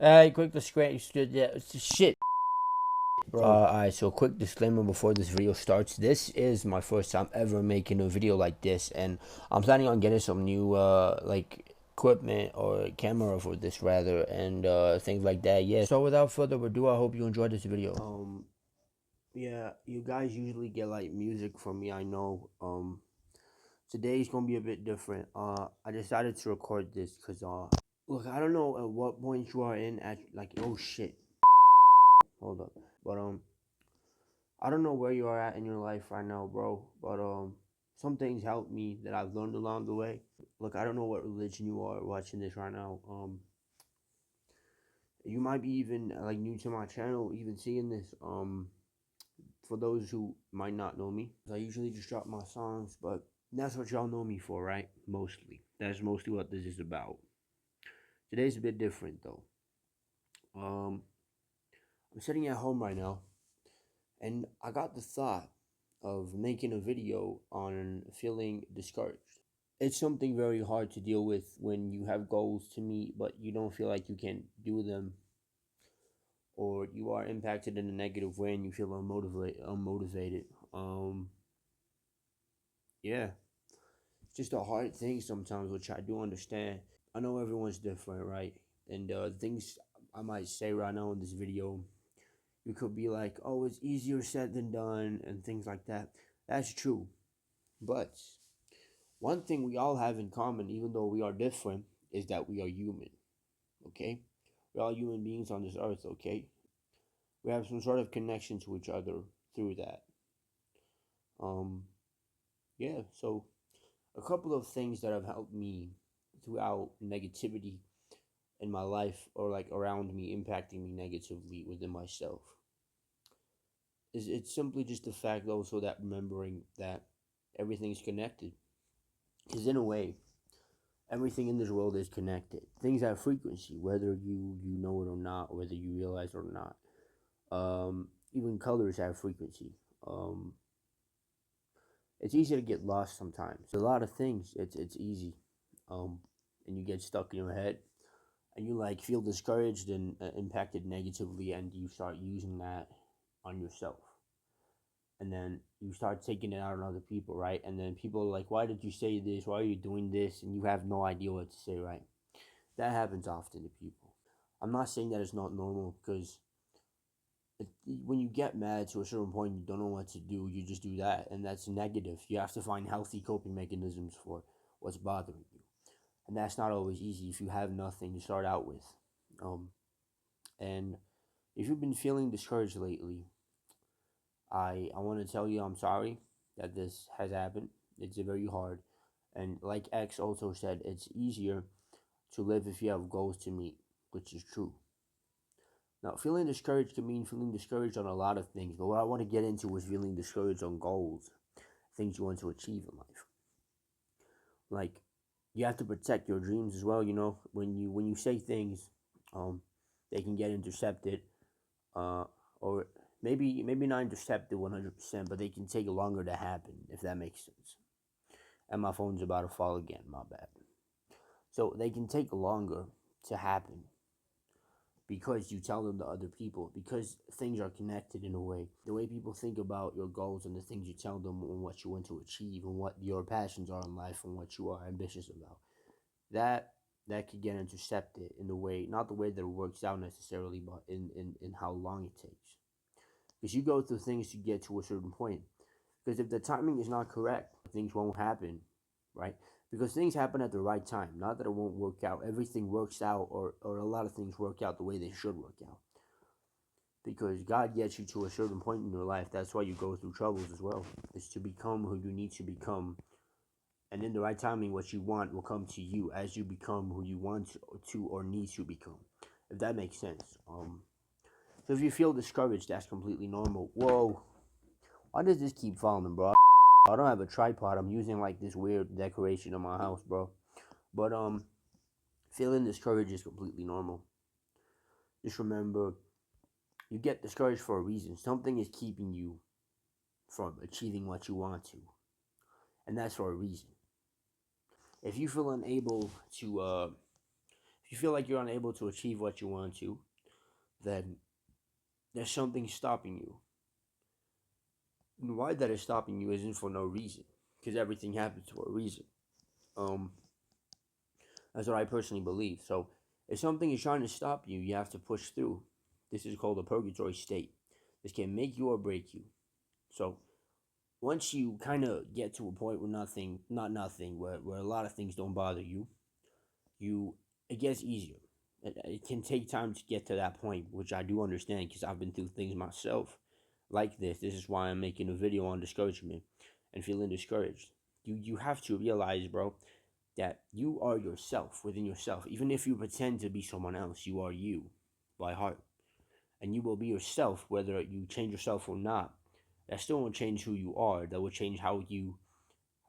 Quick disclaimer, shit, bro. Alright, so quick disclaimer before this video starts. This is my first time ever making a video like this, and I'm planning on getting some new, like, equipment or camera for this, rather, and, things like that, yeah. So without further ado, I hope you enjoyed this video. Yeah, you guys usually get, like, music from me, I know. Today's gonna be a bit different. I decided to record this because, look, I don't know at what point you are in at, like, oh shit. Hold up. But I don't know where you are at in your life right now, bro. But some things helped me that I've learned along the way. Look, I don't know what religion you are watching this right now. You might be even like new to my channel, even seeing this. For those who might not know me, I usually just drop my songs, but that's what y'all know me for, right? Mostly. That's mostly what this is about. Today's a bit different though. Um, I'm sitting at home right now, and I got the thought of making a video on feeling discouraged. It's something very hard to deal with when you have goals to meet, but you don't feel like you can do them, or you are impacted in a negative way and you feel unmotivated. Yeah, it's just a hard thing sometimes, which I do understand. I know everyone's different, right? And things I might say right now in this video, you could be like, oh, it's easier said than done, and things like that. That's true. But one thing we all have in common, even though we are different, is that we are human, okay? We're all human beings on this earth, okay? We have some sort of connection to each other through that. Um, yeah, so a couple of things that have helped me throughout negativity in my life or like around me, impacting me negatively within myself, is it's simply just the fact also that remembering that everything's connected. Because in a way, everything in this world is connected. Things have frequency, whether you know it or not, whether you realize it or not. Even colors have frequency. It's easy to get lost sometimes. A lot of things, it's easy, and you get stuck in your head, and you like feel discouraged and impacted negatively, and you start using that on yourself, and then you start taking it out on other people, right? And then people are like, "Why did you say this? Why are you doing this?" And you have no idea what to say, right? That happens often to people. I'm not saying that it's not normal because when you get mad to a certain point, you don't know what to do. You just do that, and that's negative. You have to find healthy coping mechanisms for what's bothering you, and that's not always easy if you have nothing to start out with. Um, and if you've been feeling discouraged lately, I want to tell you I'm sorry that this has happened. It's very hard, and like X also said, it's easier to live if you have goals to meet, which is true. Now, feeling discouraged can mean feeling discouraged on a lot of things, but what I want to get into is feeling discouraged on goals, things you want to achieve in life. Like, you have to protect your dreams as well. You know, when you say things, um, they can get intercepted, uh, or maybe not intercepted 100%, but they can take longer to happen if that makes sense. And my phone's about to fall again. My bad. So they can take longer to happen because you tell them to other people, because things are connected in a way. The way people think about your goals and the things you tell them and what you want to achieve and what your passions are in life and what you are ambitious about, that that could get intercepted in the way, not the way that it works out necessarily, but in how long it takes. Because you go through things to get to a certain point. Because if the timing is not correct, things won't happen, right? Because things happen at the right time. Not that it won't work out. Everything works out, or a lot of things work out the way they should work out. Because God gets you to a certain point in your life. That's why you go through troubles as well. Is to become who you need to become. And in the right timing, what you want will come to you as you become who you want to or need to become. If that makes sense. So if you feel discouraged, that's completely normal. Whoa. Why does this keep falling, bro? I don't have a tripod. I'm using like this weird decoration in my house, bro. But feeling discouraged is completely normal. Just remember, you get discouraged for a reason. Something is keeping you from achieving what you want to, and that's for a reason. If you feel unable to, if If you feel like you're unable to achieve what you want to, then there's something stopping you. And why that is stopping you isn't for no reason, because everything happens for a reason. Um, that's what I personally believe. So, if something is trying to stop you, you have to push through. This is called a purgatory state. This can make you or break you. So, once you kind of get to a point where not nothing, where a lot of things don't bother you, you it gets easier. It can take time to get to that point, which I do understand because I've been through things myself like this. This is why I'm making a video on discouragement and feeling discouraged. You have to realize, bro, that you are yourself within yourself. Even if you pretend to be someone else, you are you by heart. And you will be yourself whether you change yourself or not. That still won't change who you are. That will change how you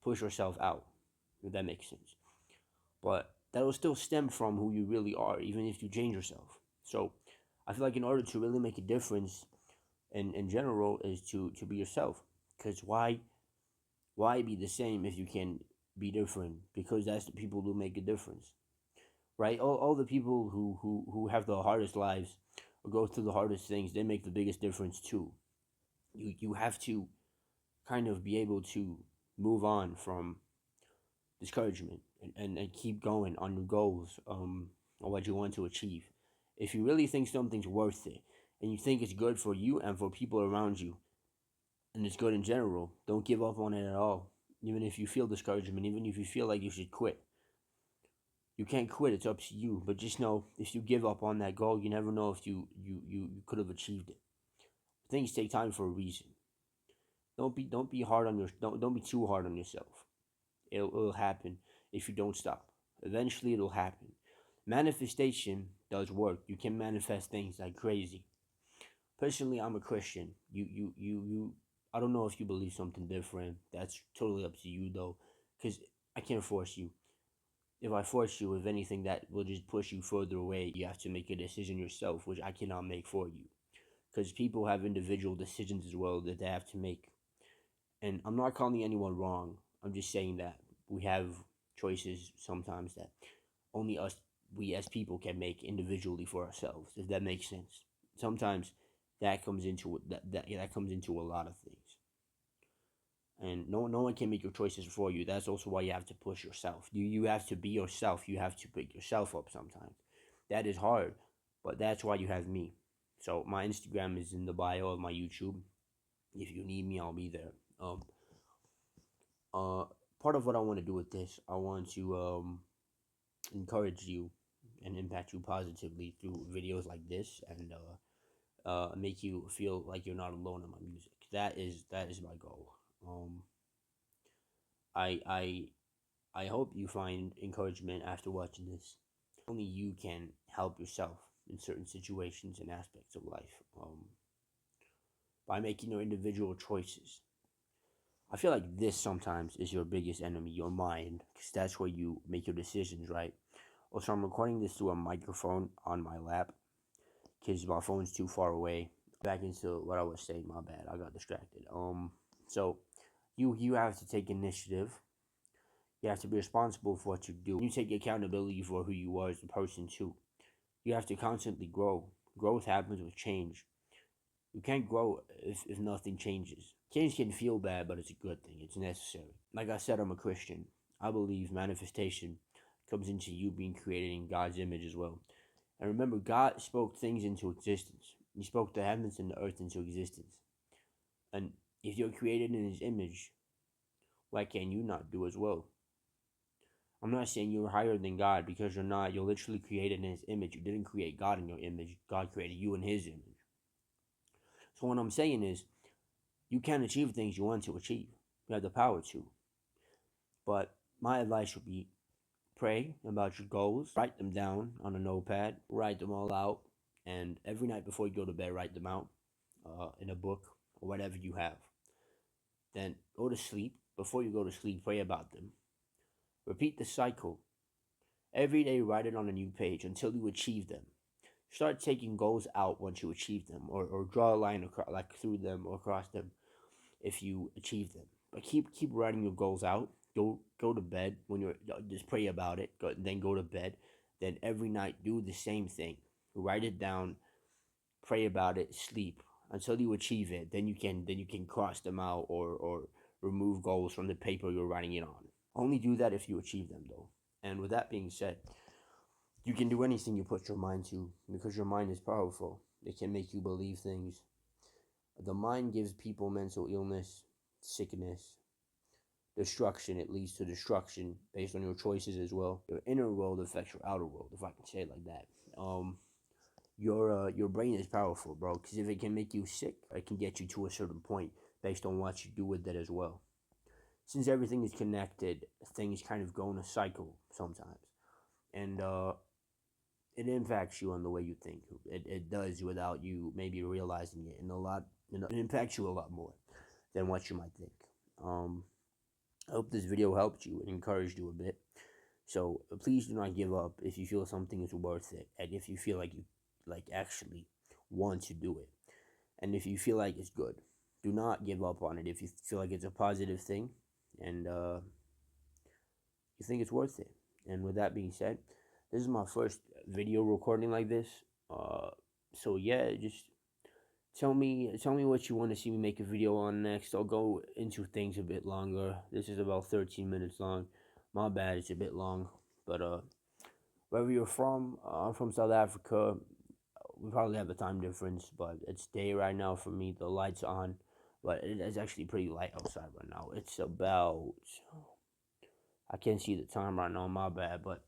push yourself out, if that makes sense. But that will still stem from who you really are, even if you change yourself. So I feel like in order to really make a difference in general is to be yourself. Because why be the same if you can be different? Because that's the people who make a difference. Right? All the people who have the hardest lives or go through the hardest things, they make the biggest difference too. You have to kind of be able to move on from discouragement and keep going on your goals or what you want to achieve. If you really think something's worth it and you think it's good for you and for people around you and it's good in general, don't give up on it at all. Even if you feel discouragement, even if you feel like you should quit. You can't quit, it's up to you. But just know if you give up on that goal, you never know if you could have achieved it. Things take time for a reason. Don't be hard on your don't be too hard on yourself. It'll happen if you don't stop. Eventually, it'll happen. Manifestation does work. You can manifest things like crazy. Personally, I'm a Christian. You. I don't know if you believe something different. That's totally up to you, though, because I can't force you. If I force you, if anything, that will just push you further away. You have to make a decision yourself, which I cannot make for you. Because people have individual decisions as well that they have to make. And I'm not calling anyone wrong. I'm just saying that we have choices sometimes that only we as people can make individually for ourselves, if that makes sense. Sometimes that comes into that comes into a lot of things. And no one can make your choices for you. That's also why you have to push yourself. You have to be yourself. You have to pick yourself up sometimes. That is hard, but that's why you have me. So my Instagram is in the bio of my YouTube. If you need me, I'll be there. Uh, Part of what I want to do with this, I want to encourage you and impact you positively through videos like this, and make you feel like you're not alone in my music. That is my goal. Um, I I I hope you find encouragement after watching this. Only you can help yourself in certain situations and aspects of life by making your individual choices. I feel like this sometimes is your biggest enemy, your mind, because that's where you make your decisions, right? Also, I'm recording this through a microphone on my lap because my phone's too far away. Back into what I was saying, my bad, I got distracted. So you have to take initiative. You have to be responsible for what you do. You take accountability for who you are as a person too. You have to constantly grow. Growth happens with change. You can't grow if nothing changes. Change can feel bad, but it's a good thing. It's necessary. Like I said, I'm a Christian. I believe manifestation comes into you being created in God's image as well. And remember, God spoke things into existence. He spoke the heavens and the earth into existence. And if you're created in His image, why can you not do as well? I'm not saying you're higher than God because you're not. You're literally created in His image. You didn't create God in your image. God created you in His image. So what I'm saying is, you can achieve things you want to achieve. You have the power to. But my advice would be pray about your goals, write them down on a notepad, write them all out, and every night before you go to bed, write them out in a book or whatever you have. Then go to sleep. Before you go to sleep, pray about them. Repeat the cycle. Every day, write it on a new page until you achieve them. Start taking goals out once you achieve them, or draw a line across, like through them or across them if you achieve them. But keep writing your goals out. Go to bed when you're just pray about it. Then go to bed. then every night do the same thing. Write it down, pray about it, sleep until you achieve it. Then you can cross them out, or remove goals from the paper you're writing it on. Only do that if you achieve them, though. And with that being said, you can do anything you put your mind to, because your mind is powerful. It can make you believe things. The mind gives people mental illness, sickness, destruction. It leads to destruction based on your choices as well. Your inner world affects your outer world, if I can say it like that. Your brain is powerful, bro, because if it can make you sick, it can get you to a certain point based on what you do with it as well. Since everything is connected, things kind of go in a cycle sometimes, and it impacts you on the way you think. It does without you maybe realizing it, and it impacts you a lot more than what you might think. Um, I hope this video helped you and encouraged you a bit. So please do not give up if you feel something is worth it, and if you feel like you actually want to do it, and if you feel like it's good. Do not give up on it if you feel like it's a positive thing, and you think it's worth it. And with that being said, this is my first video recording like this. So yeah, just tell me what you want to see me make a video on next. I'll go into things a bit longer. This is about 13 minutes long. My bad, it's a bit long. But wherever you're from, I'm from South Africa. We probably have a time difference, but it's day right now for me. The lights on, but it is actually pretty light outside right now. It's about, I can't see the time right now. My bad, but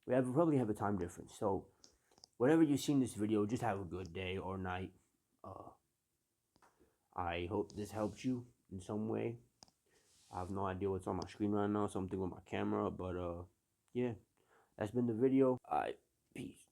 we probably have a time difference. So whenever you see this video, just have a good day or night. Uh, I hope this helps you in some way. I have no idea what's on my screen right now. Something with my camera, but yeah, that's been the video. Peace.